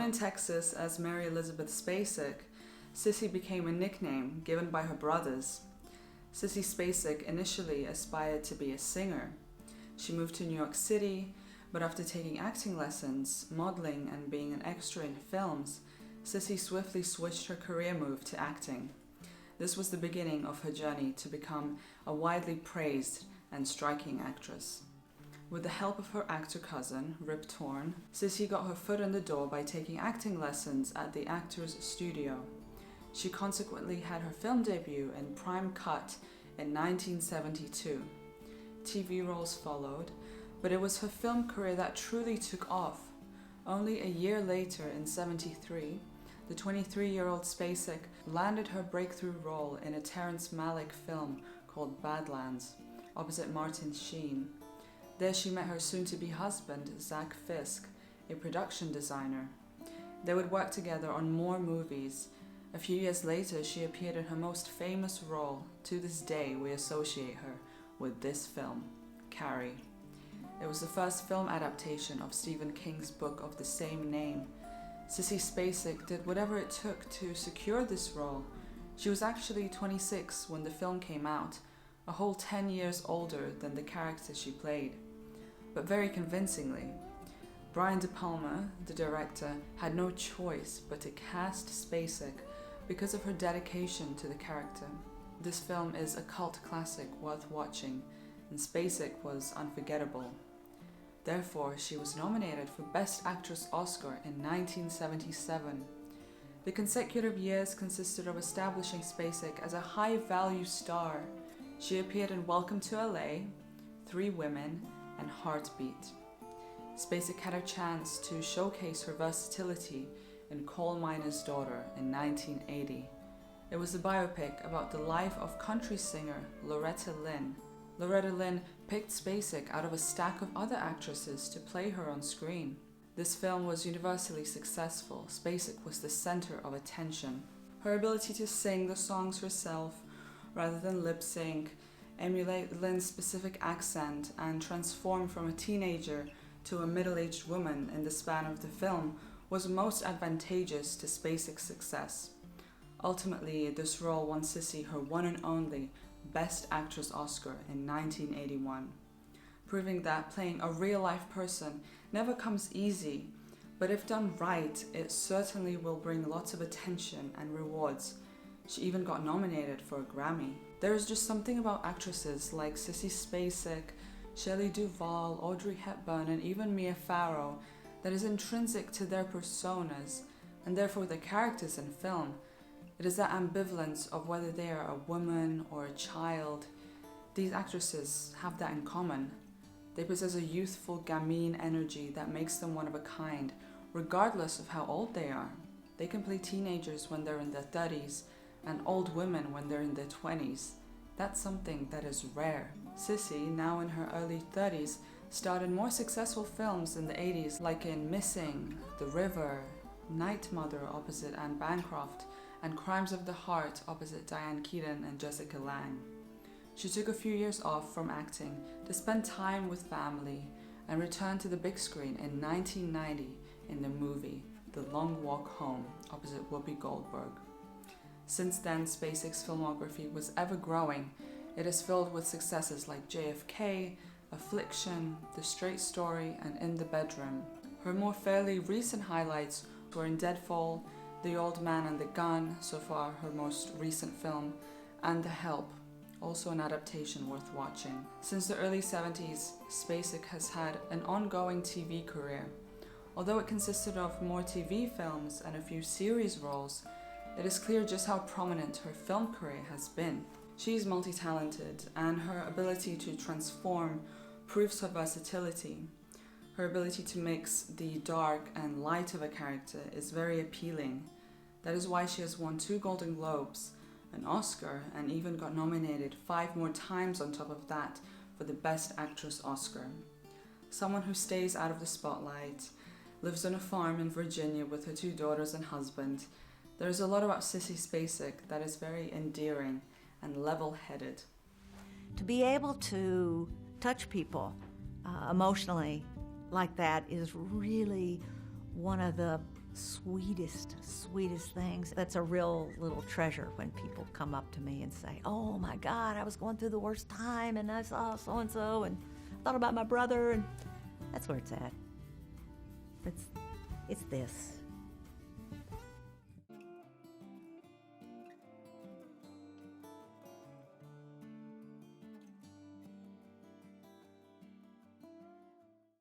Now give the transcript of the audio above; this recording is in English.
in Texas as Mary Elizabeth Spacek, Sissy became a nickname given by her brothers. Sissy Spacek initially aspired to be a singer. She moved to New York City, but after taking acting lessons, modeling, and being an extra in films, Sissy swiftly switched her career move to acting. This was the beginning of her journey to become a widely praised and striking actress. With the help of her actor cousin, Rip Torn, Sissy got her foot in the door by taking acting lessons at the Actors Studio. She consequently had her film debut in Prime Cut in 1972. TV roles followed, but it was her film career that truly took off. Only a year later, in 1973, the 23-year-old Spacek landed her breakthrough role in a Terrence Malick film called Badlands, opposite Martin Sheen. There she met her soon-to-be husband, Zach Fisk, a production designer. They would work together on more movies. A few years later, she appeared in her most famous role. To this day, we associate her with this film, Carrie. It was the first film adaptation of Stephen King's book of the same name. Sissy Spacek did whatever it took to secure this role. She was actually 26 when the film came out, a whole 10 years older than the character she played. But very convincingly. Brian De Palma, the director, had no choice but to cast Spacek because of her dedication to the character. This film is a cult classic worth watching, and Spacek was unforgettable. Therefore, she was nominated for Best Actress Oscar in 1977. The consecutive years consisted of establishing Spacek as a high-value star. She appeared in Welcome to LA, Three Women, and Heartbeat. Spacek had a chance to showcase her versatility in Coal Miner's Daughter in 1980. It was a biopic about the life of country singer Loretta Lynn. Loretta Lynn picked Spacek out of a stack of other actresses to play her on screen. This film was universally successful. Spacek was the center of attention. Her ability to sing the songs herself rather than lip sync, emulate Lynn's specific accent, and transform from a teenager to a middle-aged woman in the span of the film was most advantageous to Spacek's success. Ultimately, this role won Sissy her one and only Best Actress Oscar in 1981, proving that playing a real-life person never comes easy, but if done right, it certainly will bring lots of attention and rewards. She even got nominated for a Grammy. There is just something about actresses like Sissy Spacek, Shelley Duvall, Audrey Hepburn, and even Mia Farrow that is intrinsic to their personas, and therefore their characters in film. It is that ambivalence of whether they are a woman or a child. These actresses have that in common. They possess a youthful gamine energy that makes them one of a kind, regardless of how old they are. They can play teenagers when they're in their 30s, and old women when they're in their 20s. That's something that is rare. Sissy, now in her early 30s, starred in more successful films in the 80s, like in Missing, The River, Night Mother opposite Anne Bancroft, and Crimes of the Heart opposite Diane Keaton and Jessica Lange. She took a few years off from acting to spend time with family and returned to the big screen in 1990 in the movie The Long Walk Home opposite Whoopi Goldberg. Since then, Spacek's filmography was ever growing. It is filled with successes like JFK, Affliction, The Straight Story, and In the Bedroom. Her more fairly recent highlights were in Deadfall, The Old Man and the Gun, so far her most recent film, and The Help, also an adaptation worth watching. Since the early 70s, Spacek has had an ongoing TV career. Although it consisted of more TV films and a few series roles, it is clear just how prominent her film career has been. She is multi-talented, and her ability to transform proves her versatility. Her ability to mix the dark and light of a character is very appealing. That is why she has won 2 Golden Globes, an Oscar, and even got nominated 5 more times on top of that for the Best Actress Oscar. Someone who stays out of the spotlight, lives on a farm in Virginia with her 2 daughters and husband. There is a lot about Sissy Spacek that is very endearing and level-headed. To be able to touch people emotionally like that is really one of the sweetest things. That's a real little treasure when people come up to me and say, oh my God, I was going through the worst time and I saw so-and-so and thought about my brother, and that's where it's at. It's this.